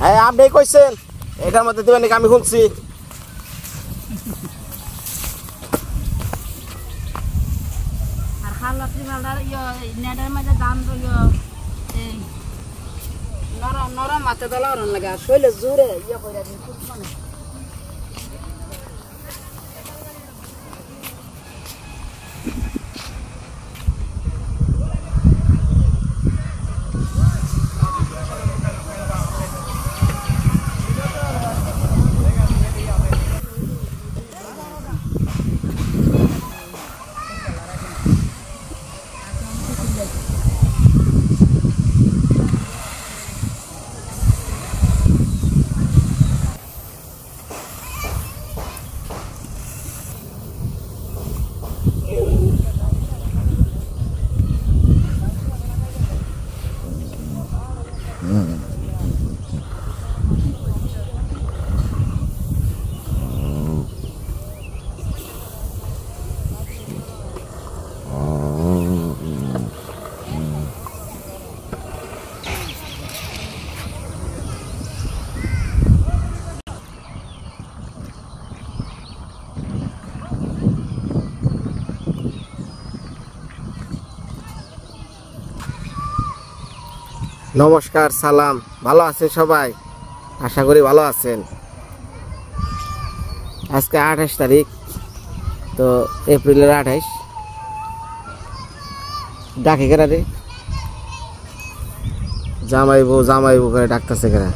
হ্যাঁ আপনি কইছেন এটার মধ্যে দিবেন নাকি আমি শুনছি আর খালাতি মালদার নেডের মধ্যে দাম নরম নরম মাথা দলা লাগা শৈলে জোরে কইরা দিন খুব মানে নমস্কার সালাম ভালো আছেন সবাই আশা করি ভালো আছেন আজকে 28 তারিখ তো এপ্রিলের 28 ডাকে কেরা রে জামাইবু করে ডাকতেছে কেরা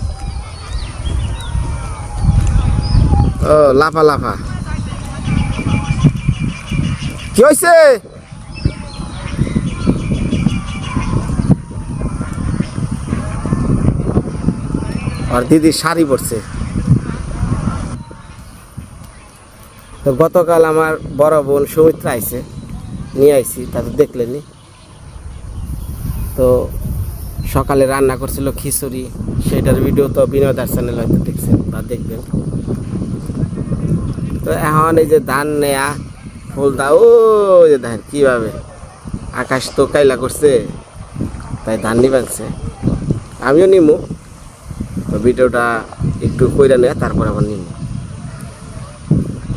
ও লাফা লাফা কি হয়েছে আর দিদি শাড়ি পরছে তো গতকাল আমার বড় বোন সুমিত্রা আইছে নিয়ে আইছি তাদের দেখলেনি তো সকালে রান্না করছিল খিচুড়ি সেটার ভিডিও তো বিনোদার চ্যানেল হয়তো দেখছেন বা দেখবেন তো এখন এই যে ধান নেয়া ফুলদা ও যে ধান কিভাবে আকাশ তো কাইলা করছে তাই ধান নিবানছে আমিও নিমু তো ভিডিওটা একটু কইরা নেয়া তারপর আবার নিব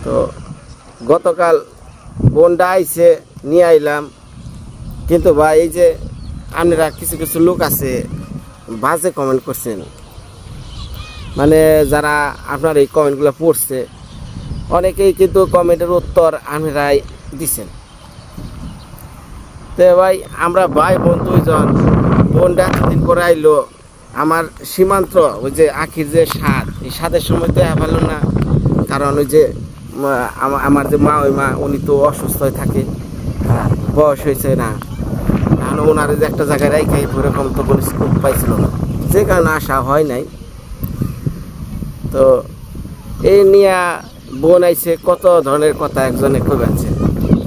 তো গতকাল বোনটা আইছে নিয়ে আইলাম কিন্তু ভাই এই যে আপনারা কিছু কিছু লোক আছে বাজে কমেন্ট করছেন মানে যারা আপনার এই কমেন্টগুলো পড়ছে অনেকেই কিন্তু কমেন্টের উত্তর আপনারাই দিচ্ছেন তো ভাই আমরা ভাই বোন দুইজন বোনটা এতদিন পরে আইলো আমার সীমান্ত ওই যে আখির যে স্বাদ এই স্বাদের সময় দেওয়া ভালো না কারণ ওই যে আমার যে মা উনি তো অসুস্থ হয়ে থাকে বয়স হয়েছে না এখন ওনার যে একটা জায়গায় রাইখাই ওরকম তো কোনো স্কোপ পাইছিল না যে কারণে আসা হয় নাই তো এই নিয়ে বোন আইছে কত ধরনের কথা একজনে কইবাছে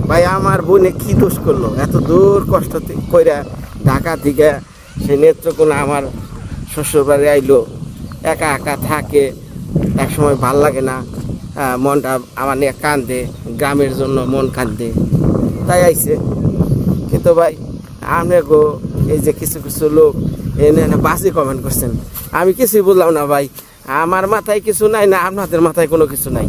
ভাই আমার বোনে কি দোষ করলো এত দূর কষ্ট কইরা ঢাকা থেকে সে নেত্রকোনা আমার শ্বশুরবাড়ি আইলো একা একা থাকে এক সময় ভাল লাগে না মনটা আমার নিয়ে কান্দে গ্রামের জন্য মন কান্দে তাই আইছে কিন্তু ভাই আমরা গো এই যে কিছু কিছু লোক এনে বাসি কমেন্ট করছেন আমি কিছুই বললাম না ভাই আমার মাথায় কিছু নাই না আপনাদের মাথায় কোনো কিছু নাই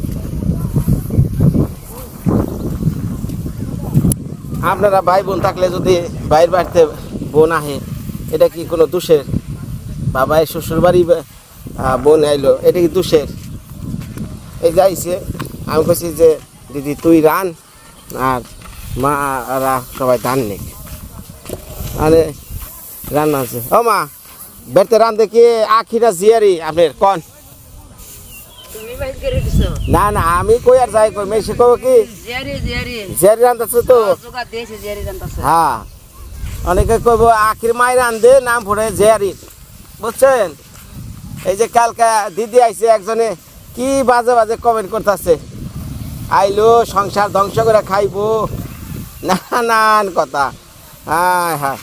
আপনারা ভাই বোন থাকলে যদি বাইরের বাড়িতে বোন আহে এটা কি কোনো দোষের বাবাই শ্বশুর বাড়ি বোন আইলো এটা কি দোষের এই যাইছে আমি কইছি যে দিদি তুই রান আর মারা সবাই ধান নেক আরে রান্না আছে ও মা বেরতে রান দেখি আখিরা জিয়ারি আপনার কন না না আমি কই আর যাই কই মেসে কব কি জিয়ারি রান্তাছে তো হ্যাঁ অনেকে কইব আখির মাই রান্ধে নাম পড়ে জিয়ারি বুঝছেন এই যে কালকা দিদি আইছে একজনে কি বাজে বাজে কমেন্ট করতেছে আইলো সংসার ধ্বংস করে খাইবো নানান কথা হ্যাঁ হ্যাঁ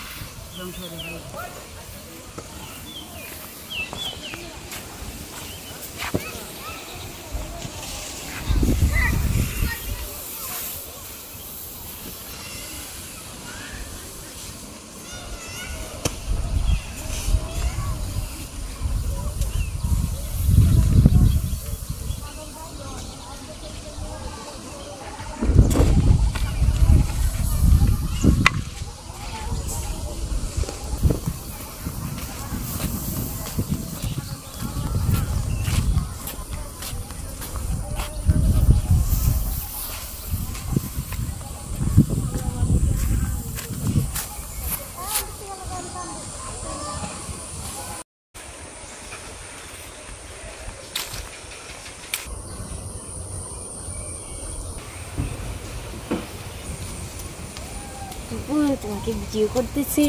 আপু তোমাকে ভিডিও করতেছি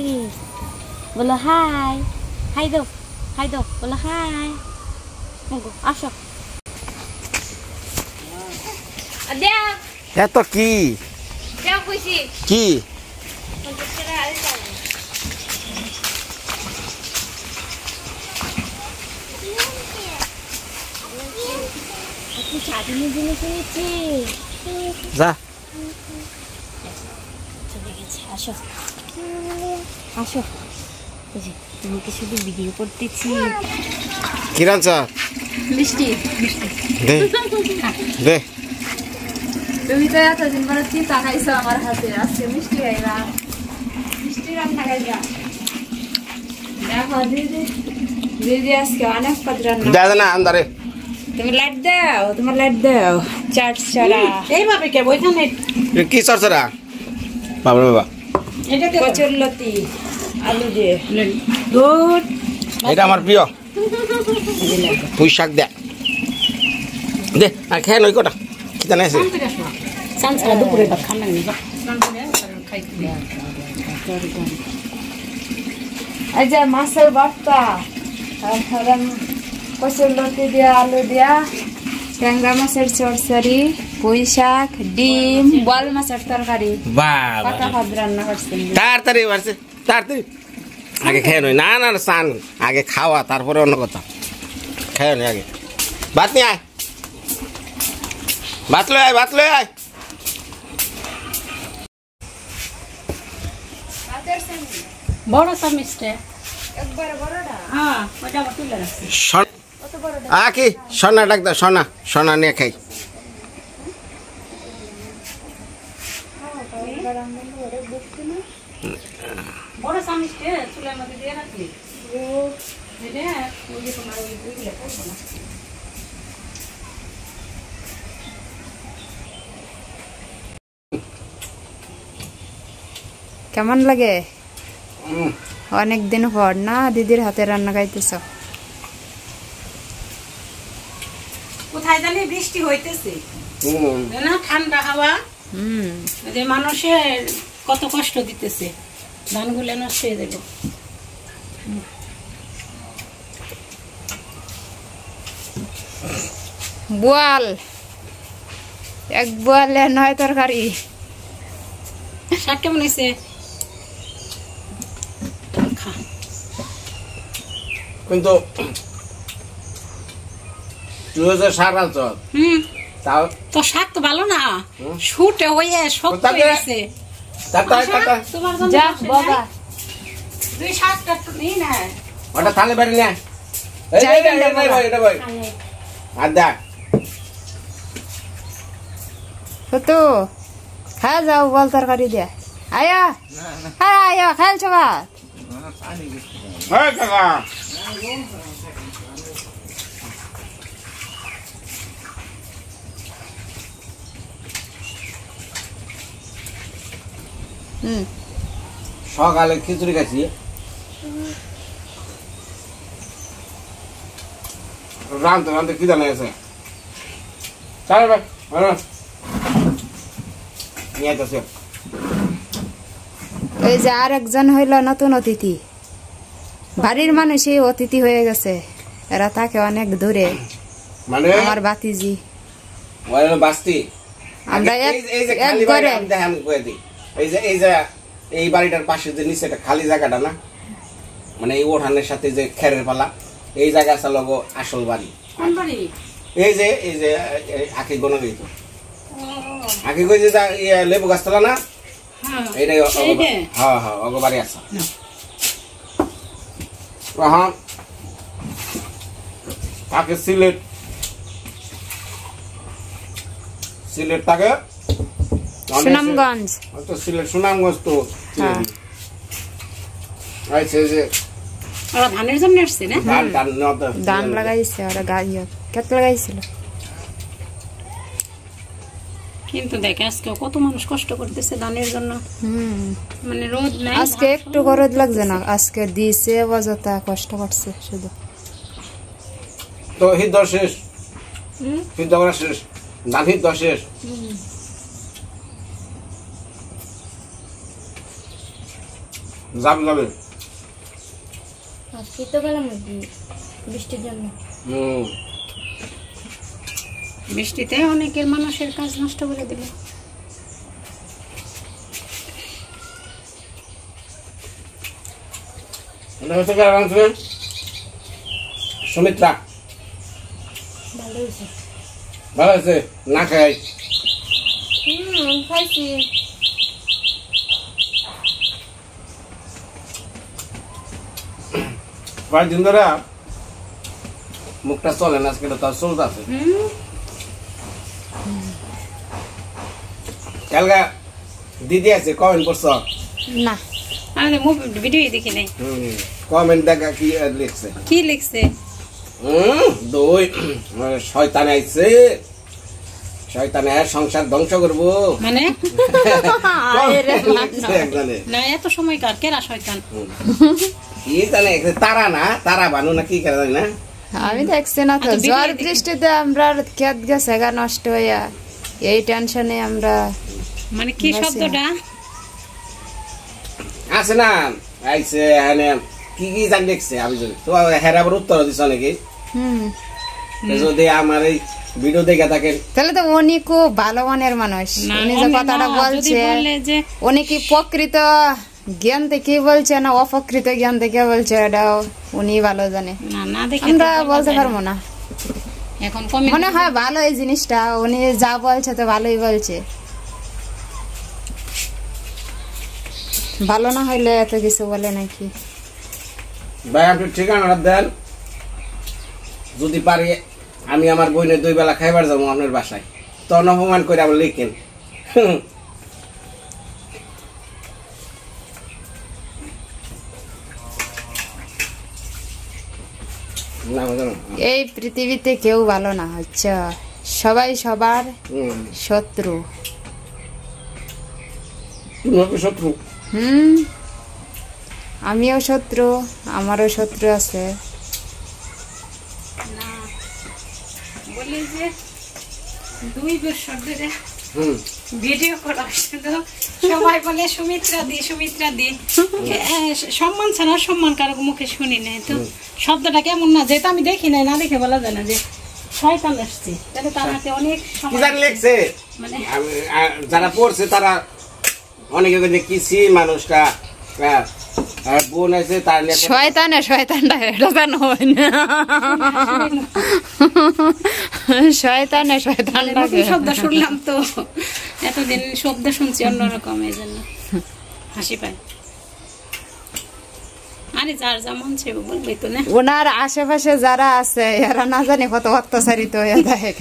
বলো হাই হাই দাও বলো হাই আসো দেখ এত কি দেখ কইছি কি আপনি চাটনি জিনিস নিয়েছি যা চলে গেছে আসো আসো এই যে তোমাকে শুধু ভিডিও করতেছি কি রাঁধছ মিষ্টি দে দে তুমি তো এতদিন পরে চিন্তা খাইছো আমার হাতে আজকে মিষ্টি খাইবা মিষ্টি রান্না খাইবা দেখো দিদি আজকে অনেক পদ রান্না দে না আন্দারে তুমি লাইট দাও তোমার লাইট দাও চাট ছাড়া এইভাবে কে ওইখানে কি চরচরা বাবা বাবা এটাকে কচুরলতি আলু দিয়ে দুধ এটা আমার প্রিয় পুঁই শাক দে দে আর খেয়ে নই কটা খিদা নাই আছে সানসারা দুপুরে ভাত খান না এই যে মাছের ভর্তা তারপরে কচুরলতি দিয়া আলু দিয়া ট্যাংরা মাছের চরচড়ি পুঁই শাক ডিম বল মাছের তরকারি বাবা কটা পদ রান্না করছেন তাড়াতাড়ি বাড়ছে তাড়াতাড়ি আগে খেয়ে নই না না সান আগে খাওয়া তারপরে অন্য কথা খেয়ে নই আগে ভাত নিয়ে আয় ভাত লই আয় বড় চামিচটা একবারে বড়টা হ্যাঁ ওটা আবার তুলে রাখছি কত বড়টা কি সোনা ডাক দাও সোনা নিয়ে খাই বড় চামিচটা চুলের মধ্যে দিয়ে রাখছি এটা ওই যে তোমার ওই দুইগুলো করবো না কেমন লাগে অনেক দিন পর না দিদির হাতে রান্না খাইতেছ কোথায় জানি বৃষ্টি হইতেছে না ঠান্ডা হাওয়া যে মানুষের কত কষ্ট দিতেছে ধানগুলো নষ্ট হয়ে যাবে বোয়াল এক বোয়ালে 9 তরকারি শাক কেমন হয়েছে কিন্তু তুই যে শাক আনছ তাও তো শাক তো ভালো না শুটে হয়ে শক্ত হয়ে গেছে তোমার জন্য যা বসে বাবা নাই? দুই শাকটা তো নিই না ওটা থালে বাড়ি না এটা ভাই আর দেখ তো খায় যাও বল তরকারি দিয়া আয়া আয়া খেলছ ভাত কাকা সকালে খিচুড়ি খাইছি রাঁধতে খিদা নেই আছে চাল ভাই নিয়ে আসছে এই যে আর একজন হইল নতুন অতিথি বাড়ির মানুষই অতিথি হয়ে গেছে এরা থাকে অনেক দূরে মানে আমার বাতিজি বাস্তি আমরা এই যে এক খালি ঘরে বাড়ি আমি দেখেন কয়ে দিই এই যে এই বাড়িটার পাশে যে নিচে একটা খালি জায়গাটা না মানে এই ওঠানের সাথে যে খেরের পালা এই জায়গা আছে লগো আসল বাড়ি কোন বাড়ি এই যে আখি গোনা গেছে আখি কই যে লেবু গাছতলা না হ্যাঁ এইটাই হ্যাঁ অগো বাড়ি আছে হ্যাঁ তাকে সিলেট থাকে সুনামগঞ্জ তো সিলেট সুনামগঞ্জ তো হ্যাঁ। আচ্ছা যে ওরা ধানের জন্য আসছে না ধান লাগাইছে ওরা ক্ষেত লাগাইছিল কিন্তু দেখে আজকে কত মানুষ কষ্ট করতেছে ধানের জন্য মানে রোদ নাই আজকে একটু খরচ লাগছে না আজকে দিছে অযথা কষ্ট করছে শুধু তো হিত শেষ হিত শেষ ধান হিত শেষ যাবে যাবে আর শীতকালের মধ্যে বৃষ্টির জন্য বৃষ্টিতে অনেকের মানুষের কাজ নষ্ট করে দিল। সুমিত্রা ভালো হয়েছে। ভালো আছে না খাই খাইছি। কয়েকদিন ধরে মুখটা চলে না, আজকে তার চলতে আছে। কালকা দিদি আছে কমেন্ট করছ না আমি ভিডিও দেখি নাই। কমেন্ট দেখা কি লিখছে? কি লিখছে? দই শয়তান আইছে, শয়তানে সংসার ধ্বংস করবো মানে একজনে না এত সময় কার কেরা শয়তান কি জানে, তারা না তারা বানু না কি করে জানি না। আমি দেখছি না তো, ঝড় বৃষ্টিতে আমরা ক্ষেত গেছে গা নষ্ট হইয়া, এই টেনশনে আমরা। মানে কি শব্দটা আছে না আইছে এনে কি কি জানি দেখছে, আমি যদি তো হেরাবার উত্তর দিছ নাকি? যদি আমার এই ভিডিও দেখে থাকেন তাহলে তো উনি খুব ভালো মনের মানুষ। উনি যে কথাটা বলছে উনি কি প্রকৃত জ্ঞান থেকে বলছে না অপ্রকৃত জ্ঞান থেকে বলছে, এটাও উনি ভালো জানে, আমরা বলতে পারবো না। এখন মনে হয় ভালো এই জিনিসটা, উনি যা বলছে তো ভালোই বলছে। ভালো না হইলে এত কিছু বলে নাকি? ভাই আপনি ঠিকানাটা দেন, যদি পারি আমি আমার বোনের 2 বেলা খাইবার যাবো আপনার বাসায়, তখন অপমান করে আবার লিখেন। এই পৃথিবীতে কেউ ভালো না, হচ্ছে সবাই সবার শত্রু। শত্রু? আমিও শত্রু, আমারও শত্রু আছে। বলি যে 2 বছর ধরে ভিডিও করা শুধু সবাই বলে সুমিত্রা দি সুমিত্রা দি, সম্মান ছাড়া সম্মান কারো মুখে শুনি নাই। তো শব্দটা কেমন না, যেটা আমি দেখি নাই, না দেখে বলা যায় না যে শয়তান আসছে, তাহলে তার হাতে অনেক লেগছে। মানে যারা পড়ছে তারা অনেকে দেখছি মানুষটা বোন আছে তার শয়তানে শয়তানটা এটা জানো না, শয়তানে শয়তানটা শব্দ শুনলাম তো, এতদিন শব্দ শুনছি অন্যরকম, এই জন্য হাসি পায়। আরে যার যেমন সে বলবে তো না। ওনার আশেপাশে যারা আছে এরা না জানে কত অত্যাচারিত হয়ে যায়,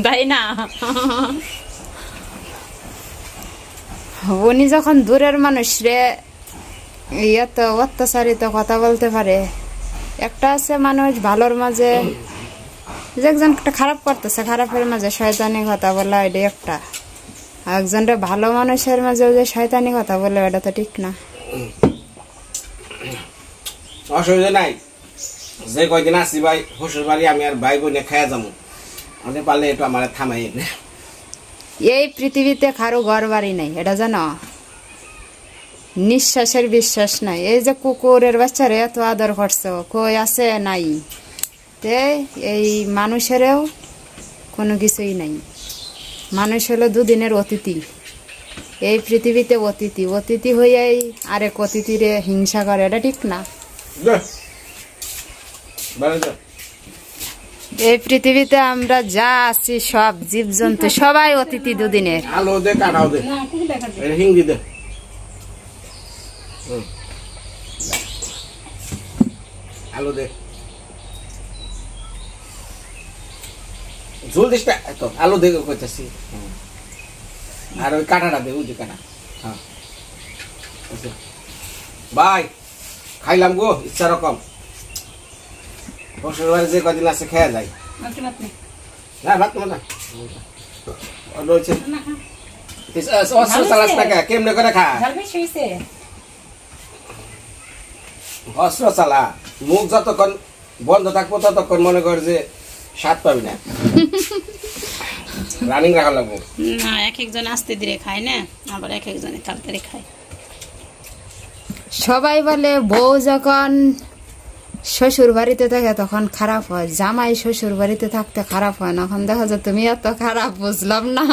তাই না? উনি যখন দূরের মানুষ রে এত অত্যাচারিত কথা বলতে পারে, একটা আছে মানুষ ভালোর মাঝে যে একজনটা খারাপ করতেছে, খারাপের মাঝে শয়তানি কথা বলা, এটা একটা। একজনটা ভালো মানুষের মাঝে যে শয়তানি কথা বলে, এটা তো ঠিক না। অসুবিধা নাই, যে কয়দিন আসি ভাই শ্বশুর বাড়ি আমি আর ভাই বোনে খাইয়া যাবো, আমি পারলে একটু আমার থামাই। এই পৃথিবীতে কারো ঘর বাড়ি নাই, এটা জানো? নিঃশ্বাসের বিশ্বাস নাই। এই যে কুকুরের বাচ্চারে এত আদর করছো, কই আছে? নাই। তে এই মানুষেরও কোনো কিছুই নাই। মানুষ হলো 2 দিনের অতিথি, এই পৃথিবীতে অতিথি। অতিথি হইয়াই আরেক অতিথিরে হিংসা করে, এটা ঠিক না। এই পৃথিবীতে আমরা যা আছি সব জীবজন্তু সবাই অতিথি 2 দিনের। আলো দে কাটাও দে হিংদি দে, আলো দে ঝোল দিস না তো, আলো দে কইতাছি। আর ওই কাটাটা দে, ওই যে কাটা। হ্যাঁ ভাই খাইলাম গো ইচ্ছা রকম, শ্বশুর বাড়ি যে কদিন আছে খেয়া যায় না। ভাত না রয়েছে কেমনে করে খা অস্ত্র চালা, মুখ যতক্ষণ বন্ধ থাকবো ততক্ষণ মনে কর যে স্বাদ পাবি না, রানিং রাখা লাগবো না। এক একজন আস্তে ধীরে খায় না, আবার এক একজনে তাড়াতাড়ি খায়। সবাই বলে বউ যখন শ্বশুর বাড়িতে থাকে তখন খারাপ হয়, জামাই শ্বশুর বাড়িতে থাকতে খারাপ হয় না। এখন দেখা যায় তুমি এত খারাপ, বুঝলাম না।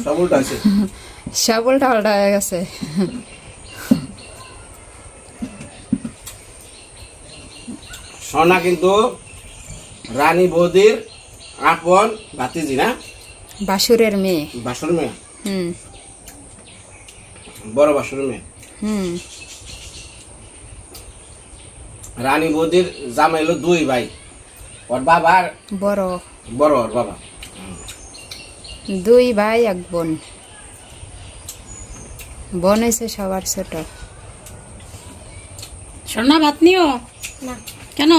সব উল্টা আছে, সব উল্টা পাল্টা হয়ে গেছে। সোনা কিন্তু রানী বৌদির আপন ভাতিজি না, বাসুরের মেয়ে। বাসুর মেয়ে, হুম বড় বাসুর মেয়ে। হুম। রানী বৌদির জামাই হলো 2 ভাই, ওর বাবার বড় বড়, ওর বাবা 2 ভাই 1 বোন। বোন হয়েছে সবার ছোট। সোনা ভাত নিও না কেন?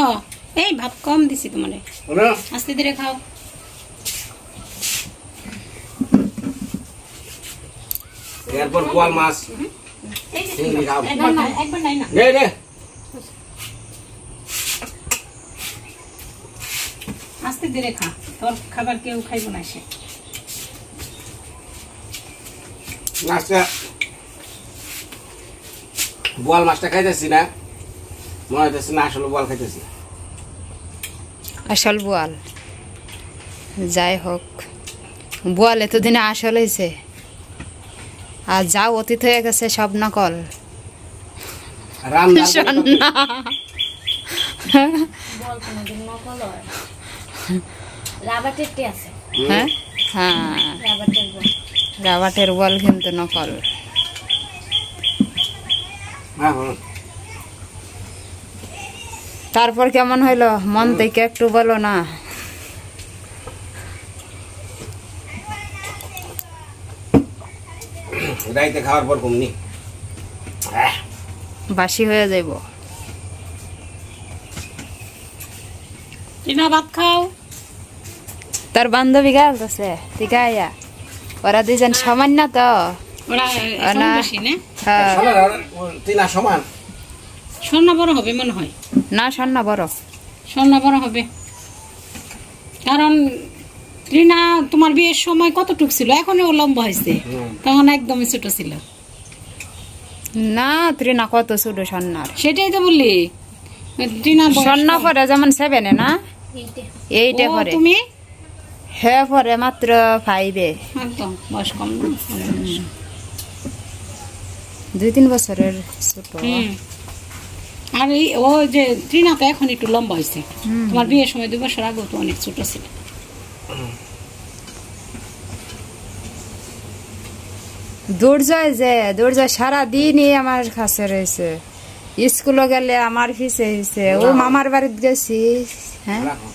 এই ভাত কম দিছি তোমারে, শোনো, আস্তে ধীরে খাও। এরপর বোয়াল মাছ এই যে চিংড়ি খাও। একবার নাই না, নে নে, আস্তে ধীরে খা, তোর খাবার কেউ খাইব না সে। মাছটা বোয়াল মাছটা খাইতেছি না, মনে হইতেছে না আসলে বোয়াল খাইতেছি। আসল বোয়াল। যাই হোক, বোয়াল এতদিনে আসল হয়েছে, আর যা অতীত হয়ে গেছে সব নকল। রান্না সন্না। বল কোনোদিন নকল হয়। রাবাটের টি আছে, হ্যাঁ হ্যাঁ, রাবাটের বল। রাবাটের বল কিন্তু নকল। হ্যাঁ হ্যাঁ। তারপর কেমন হইলো মন থেকে একটু বলো না। রাইতে খাওয়ার পর ঘুমনি বাসি হয়ে যাইব। টিনা ভাত খাও। তার বান্ধবী গালতেছে টিকাইয়া, ওরা 2জন সমান না তো। ওরা না। বেশি না, হ্যাঁ, তিনা সমান। সোনা বড় হবে মনে হয়, না সন্না বড়। সোনা বড় হবে। কারণ টিনা তোমার বিয়ের সময় কতটুক ছিল, এখন ও লম্বা হয়েছে, তখন একদমই ছোট ছিল। না ত্রিনা কত ছোট সন্ন্যার। সেটাই তো বললি, টিনার বয়স সন্না কম। পরে যেমন 7-এ না, এইটা 8-এ ও, পরে। তুমি হ্যাঁ পরে মাত্র 5-এ। একদম বয়স কম না। 2-3 বছরের ছোট। হুম। আর এই ও যে টিনা তো এখন একটু লম্বা হয়েছে, তোমার বিয়ের সময় 2 বছর আগেও তো অনেক ছোট ছিল। দুর্জয় সারাদিনই আমার কাছে রয়েছে। স্কুলে গেলে আমার পিছে হয়েছে, ও মামার বাড়িতে গেছি। হ্যাঁ রাখো।